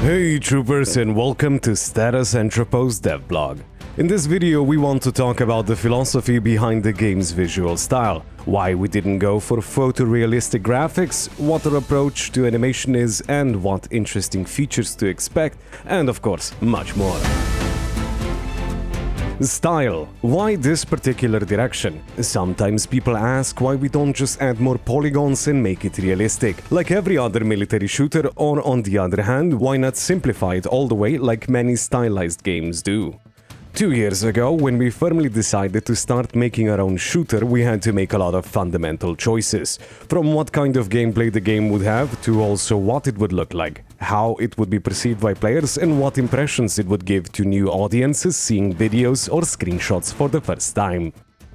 Hey troopers, and welcome to Status Entropos devblog. In this video we want to talk about the philosophy behind the game's visual style, why we didn't go for photorealistic graphics, what our approach to animation is, and what interesting features to expect, and of course, much more. Style. Why this particular direction? Sometimes people ask why we don't just add more polygons and make it realistic, like every other military shooter, or on the other hand, why not simplify it all the way like many stylized games do? 2 years ago, when we firmly decided to start making our own shooter, we had to make a lot of fundamental choices. From what kind of gameplay the game would have, to also what it would look like, how it would be perceived by players, and what impressions it would give to new audiences seeing videos or screenshots for the first time.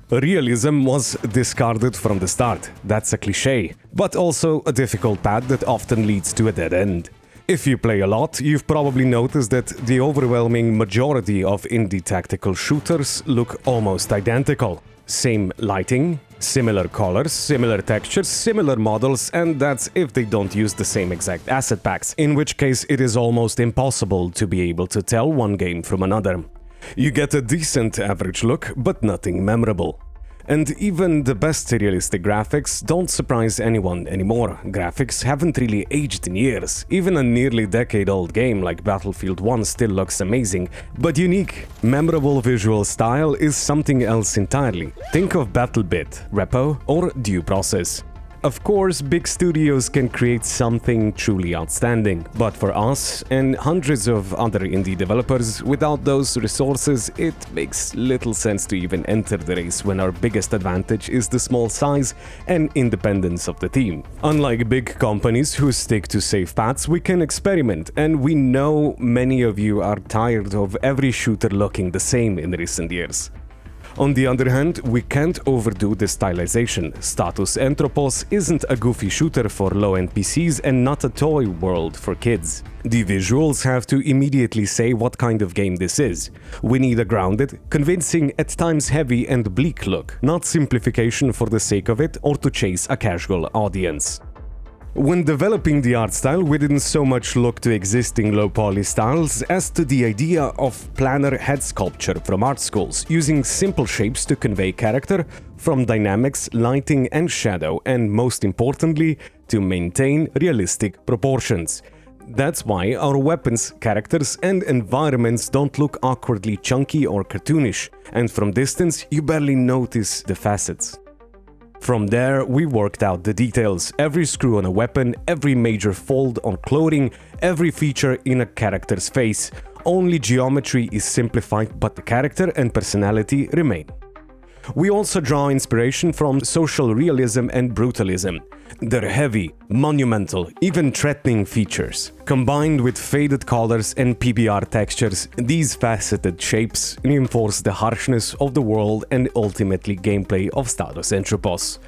Realism was discarded from the start. That's a cliché, but also a difficult path that often leads to a dead end. If you play a lot, you've probably noticed that the overwhelming majority of indie tactical shooters look almost identical. Same lighting, similar colors, similar textures, similar models, and that's if they don't use the same exact asset packs, in which case it is almost impossible to be able to tell one game from another. You get a decent average look, but nothing memorable. And even the best realistic graphics don't surprise anyone anymore. Graphics haven't really aged in years. Even a nearly decade-old game like Battlefield 1 still looks amazing, but unique, memorable visual style is something else entirely. Think of BattleBit, Repo, or Due Process. Of course, big studios can create something truly outstanding, but for us and hundreds of other indie developers, without those resources, it makes little sense to even enter the race when our biggest advantage is the small size and independence of the team. Unlike big companies who stick to safe paths, we can experiment, and we know many of you are tired of every shooter looking the same in recent years. On the other hand, we can't overdo the stylization. Status Entropos isn't a goofy shooter for low-end PCs and not a toy world for kids. The visuals have to immediately say what kind of game this is. We need a grounded, convincing, at times heavy and bleak look, not simplification for the sake of it or to chase a casual audience. When developing the art style, we didn't so much look to existing low-poly styles as to the idea of planar head sculpture from art schools, using simple shapes to convey character from dynamics, lighting and shadow, and most importantly, to maintain realistic proportions. That's why our weapons, characters and environments don't look awkwardly chunky or cartoonish, and from distance you barely notice the facets. From there, we worked out the details, every screw on a weapon, every major fold on clothing, every feature in a character's face. Only geometry is simplified, but the character and personality remain. We also draw inspiration from social realism and brutalism. They're heavy, monumental, even threatening features. Combined with faded colors and PBR textures, these faceted shapes reinforce the harshness of the world and ultimately gameplay of Status Entropos.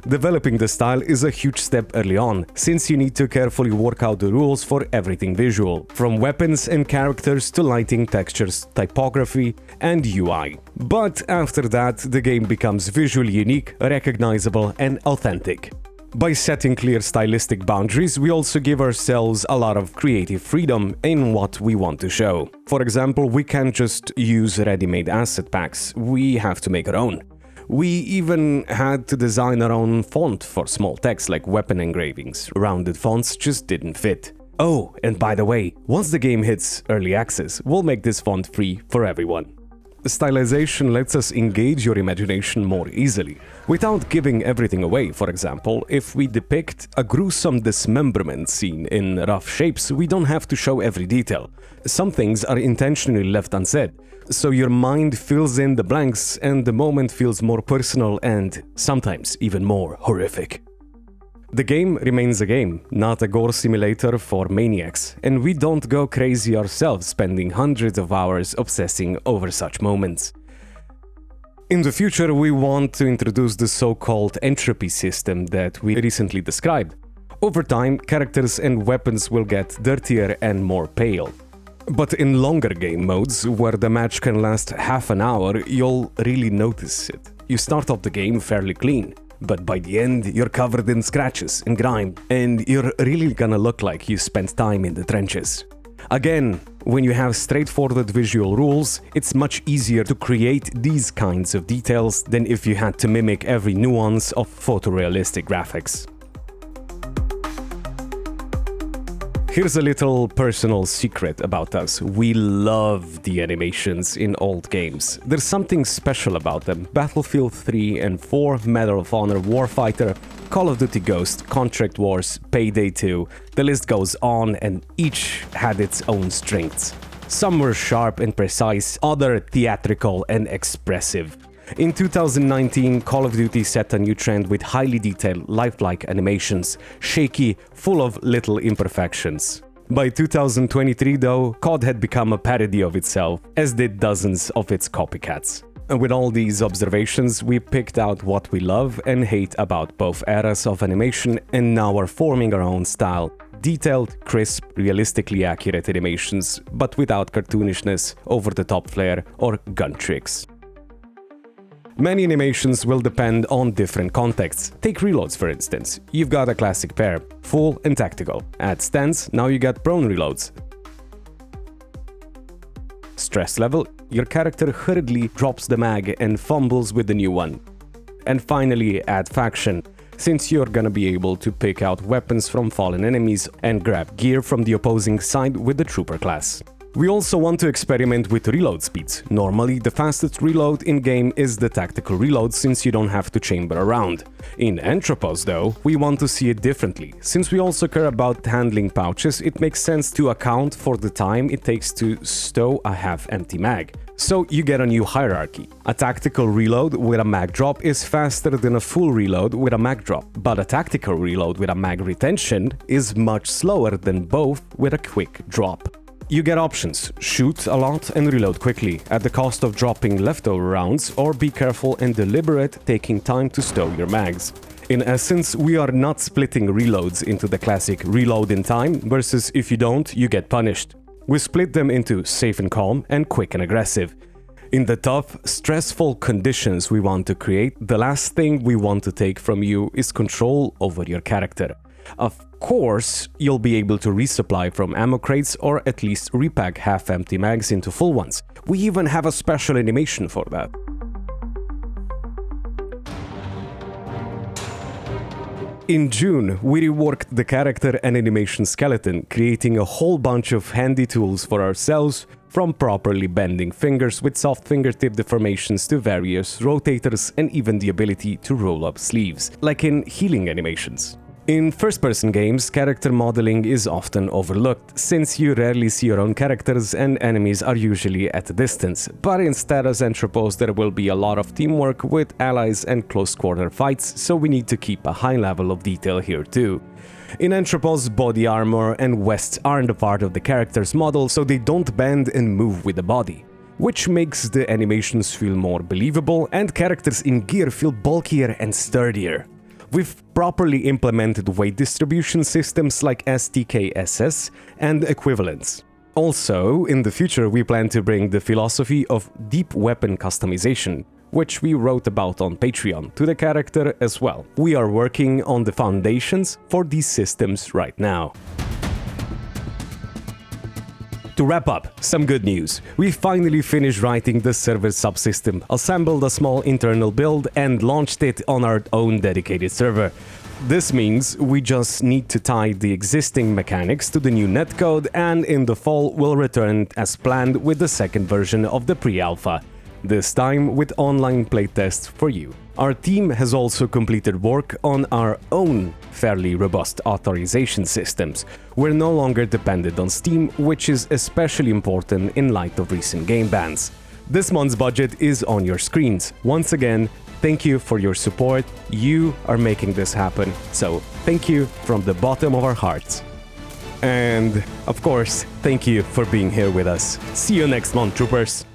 Developing the style is a huge step early on, since you need to carefully work out the rules for everything visual, from weapons and characters to lighting, textures, typography, and UI. But after that, the game becomes visually unique, recognizable, and authentic. By setting clear stylistic boundaries, we also give ourselves a lot of creative freedom in what we want to show. For example, we can't just use ready-made asset packs, we have to make our own. We even had to design our own font for small text like weapon engravings. Rounded fonts just didn't fit. Oh, and by the way, once the game hits early access, we'll make this font free for everyone. Stylization lets us engage your imagination more easily, without giving everything away. For example, if we depict a gruesome dismemberment scene in rough shapes, we don't have to show every detail. Some things are intentionally left unsaid, so your mind fills in the blanks and the moment feels more personal and sometimes even more horrific. The game remains a game, not a gore simulator for maniacs, and we don't go crazy ourselves spending hundreds of hours obsessing over such moments. In the future, we want to introduce the so-called entropy system that we recently described. Over time, characters and weapons will get dirtier and more pale. But in longer game modes, where the match can last half an hour, you'll really notice it. You start off the game fairly clean, but by the end you're covered in scratches and grime, and you're really gonna look like you spent time in the trenches. Again, when you have straightforward visual rules, it's much easier to create these kinds of details than if you had to mimic every nuance of photorealistic graphics. Here's a little personal secret about us. We love the animations in old games. There's something special about them. Battlefield 3 and 4, Medal of Honor, Warfighter, Call of Duty Ghost, Contract Wars, Payday 2, the list goes on, and each had its own strengths. Some were sharp and precise, other theatrical and expressive. In 2019, Call of Duty set a new trend with highly detailed, lifelike animations, shaky, full of little imperfections. By 2023, though, COD had become a parody of itself, as did dozens of its copycats. And with all these observations, we picked out what we love and hate about both eras of animation and now are forming our own style. Detailed, crisp, realistically accurate animations, but without cartoonishness, over-the-top flair, or gun tricks. Many animations will depend on different contexts. Take reloads for instance. You've got a classic pair, full and tactical. Add stance, now you got prone reloads. Stress level, your character hurriedly drops the mag and fumbles with the new one. And finally, add faction. Since you're gonna be able to pick out weapons from fallen enemies and grab gear from the opposing side with the trooper class. We also want to experiment with reload speeds. Normally, the fastest reload in-game is the tactical reload since you don't have to chamber around. In Entropos, though, we want to see it differently. Since we also care about handling pouches, it makes sense to account for the time it takes to stow a half-empty mag. So you get a new hierarchy. A tactical reload with a mag drop is faster than a full reload with a mag drop, but a tactical reload with a mag retention is much slower than both with a quick drop. You get options: shoot a lot and reload quickly, at the cost of dropping leftover rounds, or be careful and deliberate, taking time to stow your mags. In essence, we are not splitting reloads into the classic reload in time versus if you don't, you get punished. We split them into safe and calm and quick and aggressive. In the tough, stressful conditions we want to create, the last thing we want to take from you is control over your character. Of course, you'll be able to resupply from ammo crates or at least repack half-empty mags into full ones. We even have a special animation for that. In June, we reworked the character and animation skeleton, creating a whole bunch of handy tools for ourselves, from properly bending fingers with soft fingertip deformations to various rotators and even the ability to roll up sleeves, like in healing animations. In first-person games, character modeling is often overlooked, since you rarely see your own characters and enemies are usually at a distance. But in Status Entropos there will be a lot of teamwork with allies and close-quarter fights, so we need to keep a high level of detail here too. In Entropos, body armor and vests aren't a part of the character's model, so they don't bend and move with the body, which makes the animations feel more believable and characters in gear feel bulkier and sturdier. We've properly implemented weight distribution systems like STKSS and equivalents. Also, in the future we plan to bring the philosophy of deep weapon customization, which we wrote about on Patreon, to the character as well. We are working on the foundations for these systems right now. To wrap up, some good news. We finally finished writing the server subsystem, assembled a small internal build and launched it on our own dedicated server. This means we just need to tie the existing mechanics to the new netcode, and in the fall we'll return as planned with the second version of the pre-alpha, this time with online playtests for you. Our team has also completed work on our own fairly robust authorization systems. We're no longer dependent on Steam, which is especially important in light of recent game bans. This month's budget is on your screens. Once again, thank you for your support. You are making this happen, so thank you from the bottom of our hearts. And, of course, thank you for being here with us. See you next month, troopers!